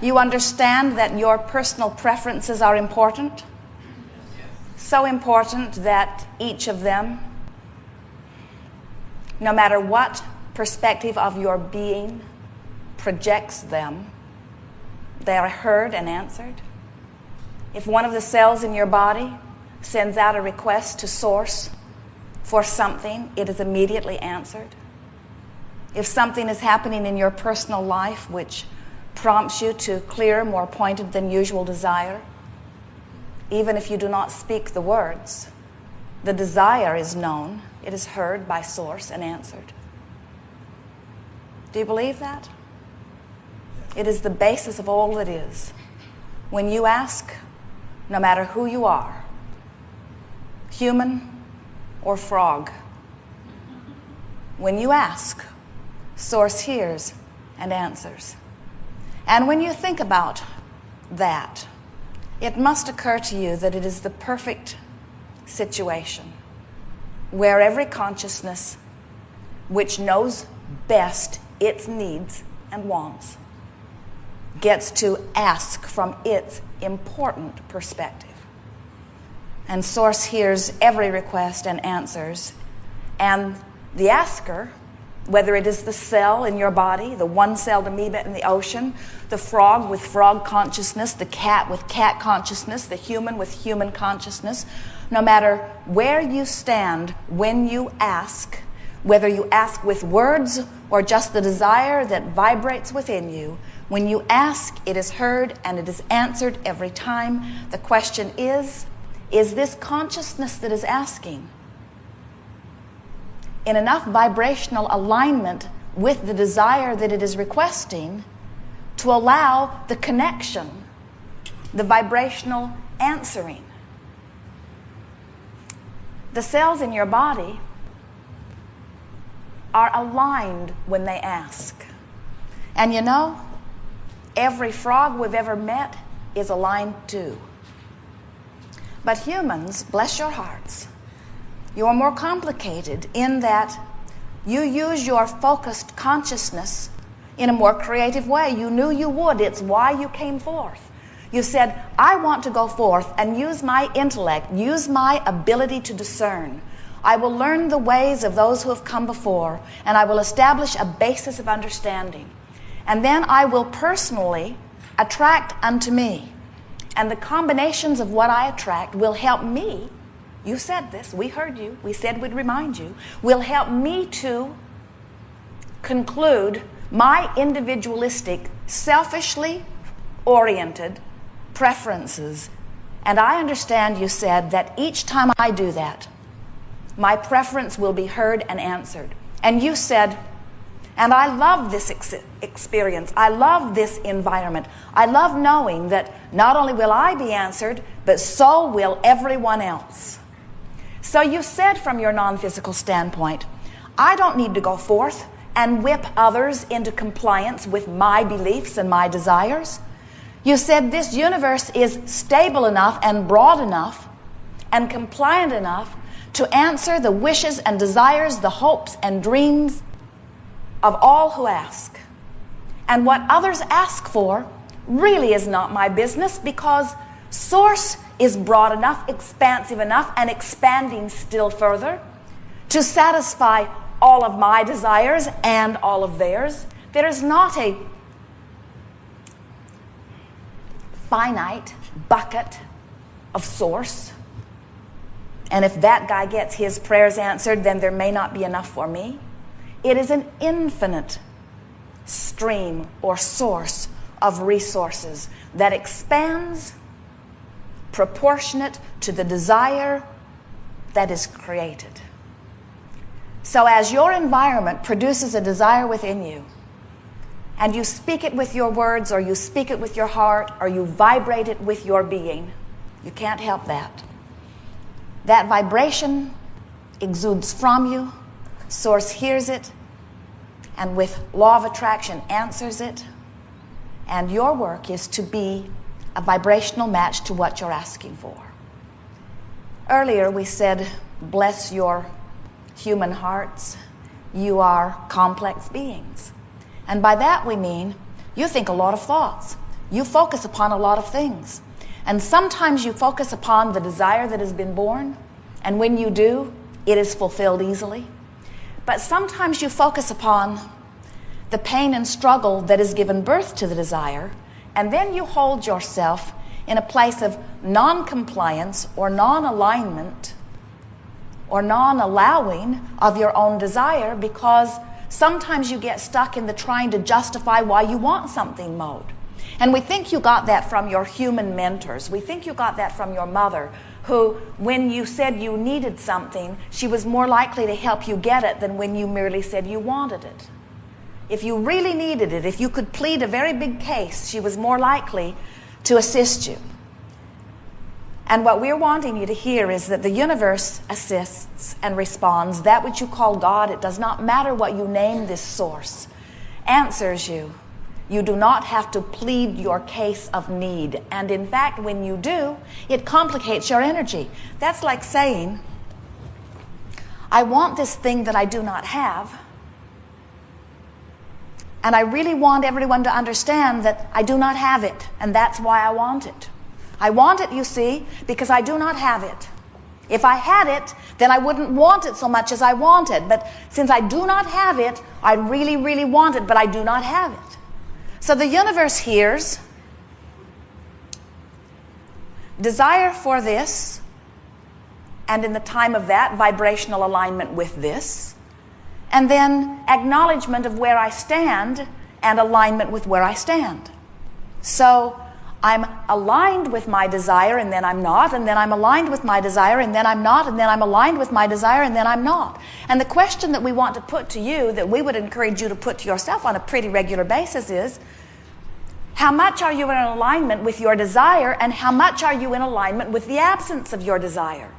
You understand that your personal preferences are important? So important that each of them, no matter what perspective of your being projects them, they are heard and answered. If one of the cells in your body sends out a request to Source for something, it is immediately answered. If something is happening in your personal life which prompts you to clear, more pointed than usual desire, even if you do not speak the words, the desire is known, it is heard by Source and answered. Do you believe that? It is the basis of all that is. When you ask, no matter who you are, human or frog, when you ask, Source hears and answers. And when you think about that, it must occur to you that it is the perfect situation where every consciousness which knows best its needs and wants gets to ask from its important perspective. And Source hears every request and answers. And the asker, whether it is the cell in your body, the one-celled amoeba in the ocean, the frog with frog consciousness, the cat with cat consciousness, the human with human consciousness, no matter where you stand when you ask, whether you ask with words or just the desire that vibrates within you, when you ask, it is heard and it is answered every time. The question is this consciousness that is asking in enough vibrational alignment with the desire that it is requesting to allow the connection, the vibrational answering? The cells in your body are aligned when they ask. And you know, every frog we've ever met is aligned too. But humans, bless your hearts, you're more complicated in that you use your focused consciousness in a more creative way. You knew you would. It's why you came forth. You said, I want to go forth and use my intellect, use my ability to discern. I will learn the ways of those who have come before, and I will establish a basis of understanding. And then I will personally attract unto me. And the combinations of what I attract will help me. You said this, we heard you, we said we'd remind you, will help me to conclude my individualistic, selfishly oriented preferences. And I understand, you said, that each time I do that, my preference will be heard and answered. And you said, and I love this experience. I love this environment. I love knowing that not only will I be answered, but so will everyone else. So you said from your non-physical standpoint, I don't need to go forth and whip others into compliance with my beliefs and my desires. You said this universe is stable enough and broad enough and compliant enough to answer the wishes and desires, the hopes and dreams of all who ask. And what others ask for really is not my business, because Source is broad enough, expansive enough, and expanding still further to satisfy all of my desires and all of theirs. There is not a finite bucket of Source. And if that guy gets his prayers answered, then there may not be enough for me. It is an infinite stream or source of resources that expands proportionate to the desire that is created. So as your environment produces a desire within you, and you speak it with your words, or you speak it with your heart, or you vibrate it with your being, you can't help that. That vibration exudes from you. Source hears it, and with law of attraction answers it. And your work is to be a vibrational match to what you're asking for. Earlier we said, bless your human hearts. You are complex beings. And by that we mean you think a lot of thoughts. you focus upon a lot of things. And sometimes you focus upon the desire that has been born, and when you do, it is fulfilled easily. But sometimes you focus upon the pain and struggle that has given birth to the desire, and then you hold yourself in a place of non-compliance or non-alignment or non-allowing of your own desire, because sometimes you get stuck in the trying to justify why you want something mode. And we think you got that from your human mentors. We think you got that from your mother, who, when you said you needed something, she was more likely to help you get it than when you merely said you wanted it. If you really needed it, if you could plead a very big case, she was more likely to assist you. And what we're wanting you to hear is that the universe assists and responds. That which you call God, it does not matter what you name this source, answers you. You do not have to plead your case of need. And in fact, when you do, it complicates your energy. That's like saying, I want this thing that I do not have, and I really want everyone to understand that I do not have it, and that's why I want it. I want it, you see, because I do not have it. If I had it, then I wouldn't want it so much as I want it. But since I do not have it, I really, really want it, but I do not have it. So the universe hears desire for this, and in the time of that, vibrational alignment with this, and then acknowledgement of where I stand and alignment with where I stand. So I'm aligned with my desire, and then I'm not, and then I'm aligned with my desire, and then I'm not, and then I'm aligned with my desire, and then I'm not. And the question that we want to put to you, that we would encourage you to put to yourself on a pretty regular basis is, how much are you in alignment with your desire, and how much are you in alignment with the absence of your desire?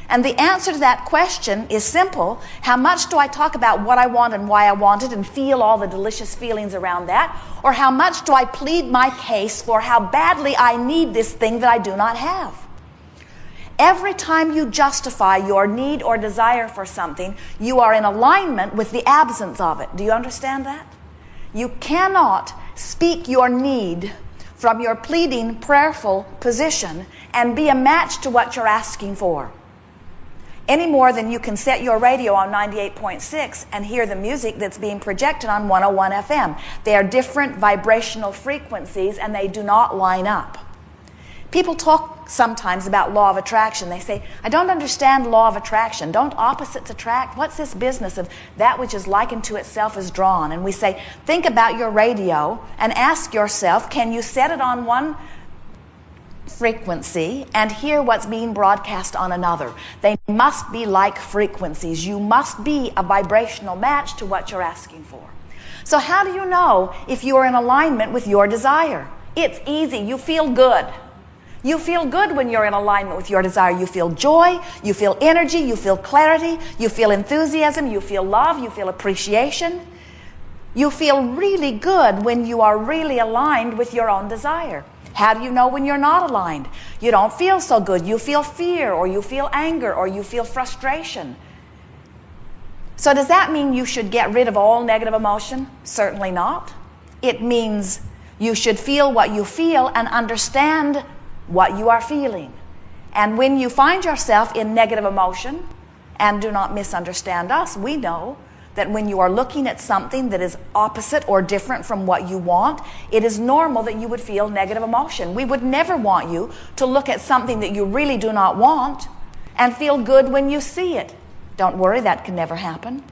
And the answer to that question is simple. How much do I talk about what I want and why I want it and feel all the delicious feelings around that? Or how much do I plead my case for how badly I need this thing that I do not have? Every time you justify your need or desire for something, you are in alignment with the absence of it. Do you understand that? You cannot speak your need from your pleading, prayerful position and be a match to what you're asking for, any more than you can set your radio on 98.6 and hear the music that's being projected on 101 FM. They are different vibrational frequencies, and they do not line up. People talk sometimes about law of attraction. They say, I don't understand law of attraction. Don't opposites attract? What's this business of that which is likened to itself is drawn? And we say, think about your radio and ask yourself, can you set it on one frequency and hear what's being broadcast on another? They must be like frequencies. You must be a vibrational match to what you're asking for. So how do you know if you are in alignment with your desire? It's easy. You feel good. You feel good when you're in alignment with your desire. You feel joy, you feel energy, you feel clarity, you feel enthusiasm, you feel love, you feel appreciation. You feel really good when you are really aligned with your own desire. How do you know when you're not aligned? You don't feel so good. You feel fear, or you feel anger, or you feel frustration. So does that mean you should get rid of all negative emotion? Certainly not. It means you should feel what you feel and understand what you are feeling. And when you find yourself in negative emotion, and do not misunderstand us, we know that when you are looking at something that is opposite or different from what you want, it is normal that you would feel negative emotion. We would never want you to look at something that you really do not want and feel good when you see it. Don't worry, that can never happen.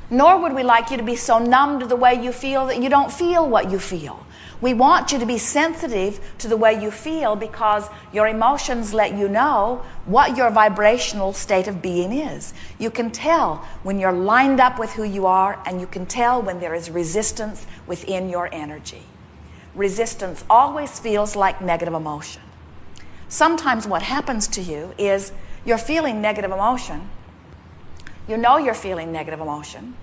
Nor would we like you to be so numb to the way you feel that you don't feel what you feel. We want you to be sensitive to the way you feel, because your emotions let you know what your vibrational state of being is. You can tell when you're lined up with who you are, and you can tell when there is resistance within your energy. Resistance always feels like negative emotion. Sometimes what happens to you is you're feeling negative emotion. You know you're feeling negative emotion.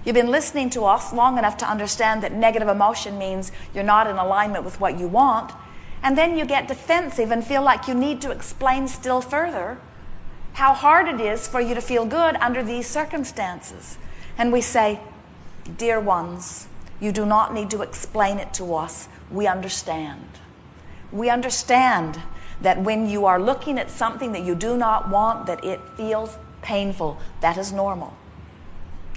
You've been listening to us long enough to understand that negative emotion means you're not in alignment with what you want. And then you get defensive and feel like you need to explain still further how hard it is for you to feel good under these circumstances. And we say, dear ones, You do not need to explain it to us. We understand. We understand that when you are looking at something that you do not want, that it feels painful. That is normal.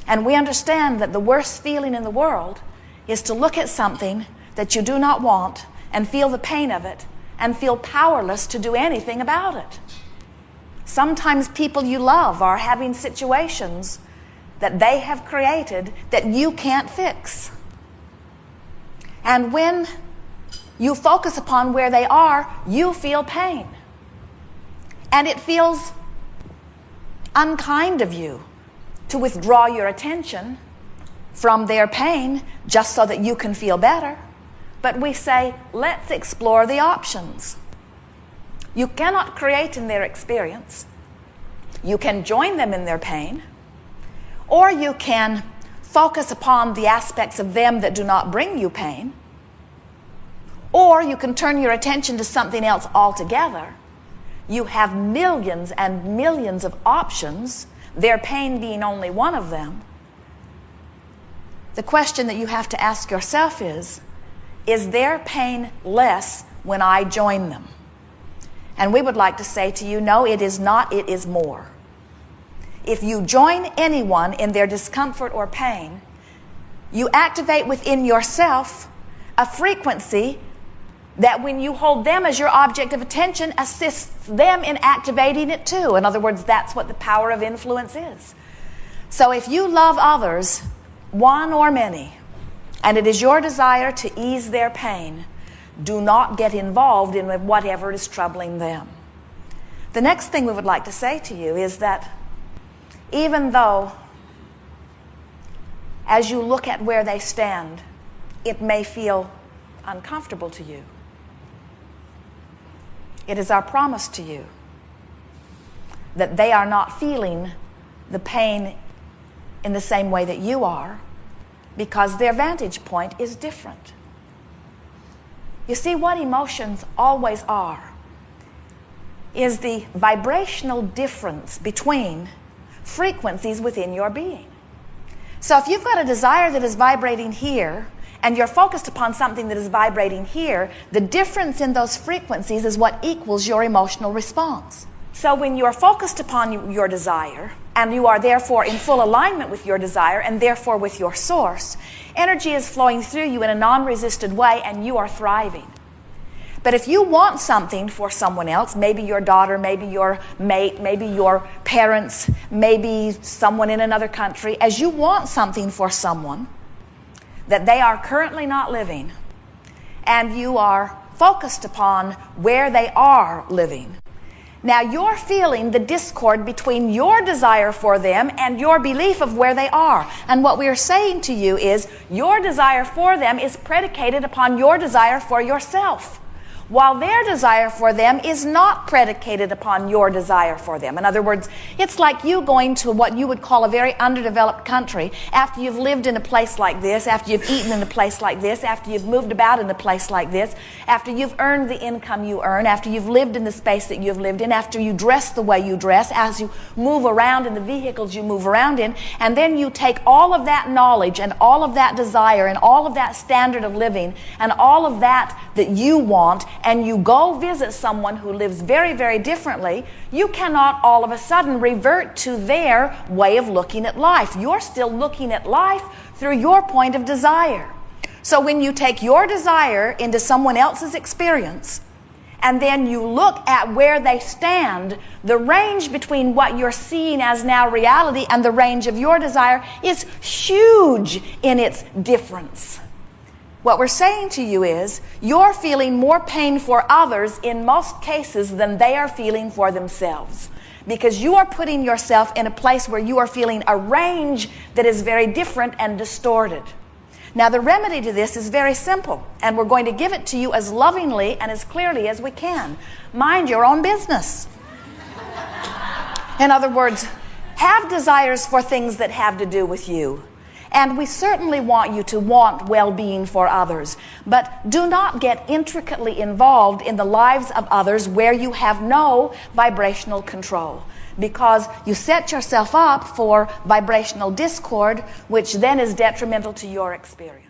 And we understand that the worst feeling in the world is to look at something that you do not want and feel the pain of it and feel powerless to do anything about it. Sometimes people you love are having situations that they have created that you can't fix. And when you focus upon where they are, you feel pain. And it feels unkind of you to withdraw your attention from their pain just so that you can feel better. But we say, let's explore the options. You cannot create in their experience. You can join them in their pain, or you can focus upon the aspects of them that do not bring you pain, or you can turn your attention to something else altogether. You have millions and millions of options, their pain being only one of them. The question that you have to ask yourself is their pain less when I join them? And we would like to say to you, no, it is not, it is more. If you join anyone in their discomfort or pain, you activate within yourself a frequency that when you hold them as your object of attention, assists them in activating it too. In other words, that's what the power of influence is. So if you love others, one or many, and it is your desire to ease their pain, do not get involved in whatever is troubling them. The next thing we would like to say to you is that even though, as you look at where they stand, it may feel uncomfortable to you, it is our promise to you that they are not feeling the pain in the same way that you are, because their vantage point is different. You see, what emotions always are is the vibrational difference between frequencies within your being. So if you've got a desire that is vibrating here, and you're focused upon something that is vibrating here, the difference in those frequencies is what equals your emotional response. So when you're focused upon your desire, and you are therefore in full alignment with your desire, and therefore with your source, energy is flowing through you in a non-resisted way, and you are thriving. But if you want something for someone else, maybe your daughter, maybe your mate, maybe your parents, maybe someone in another country, as you want something for someone that they are currently not living, and you are focused upon where they are living, now you're feeling the discord between your desire for them and your belief of where they are. And what we are saying to you is your desire for them is predicated upon your desire for yourself, while their desire for them is not predicated upon your desire for them. In other words, it's like you going to what you would call a very underdeveloped country after you've lived in a place like this, after you've eaten in a place like this, after you've moved about in a place like this, after you've earned the income you earn, after you've lived in the space that you've lived in, after you dress the way you dress, as you move around in the vehicles you move around in, and then you take all of that knowledge and all of that desire and all of that standard of living and all of that you want, and you go visit someone who lives very, very differently, you cannot all of a sudden revert to their way of looking at life. You're still looking at life through your point of desire. So when you take your desire into someone else's experience, and then you look at where they stand, the range between what you're seeing as now reality and the range of your desire is huge in its difference. What we're saying to you is, you're feeling more pain for others in most cases than they are feeling for themselves, because you are putting yourself in a place where you are feeling a range that is very different and distorted. Now, the remedy to this is very simple, and we're going to give it to you as lovingly and as clearly as we can. Mind your own business. In other words, have desires for things that have to do with you. And we certainly want you to want well-being for others, but do not get intricately involved in the lives of others where you have no vibrational control, because you set yourself up for vibrational discord, which then is detrimental to your experience.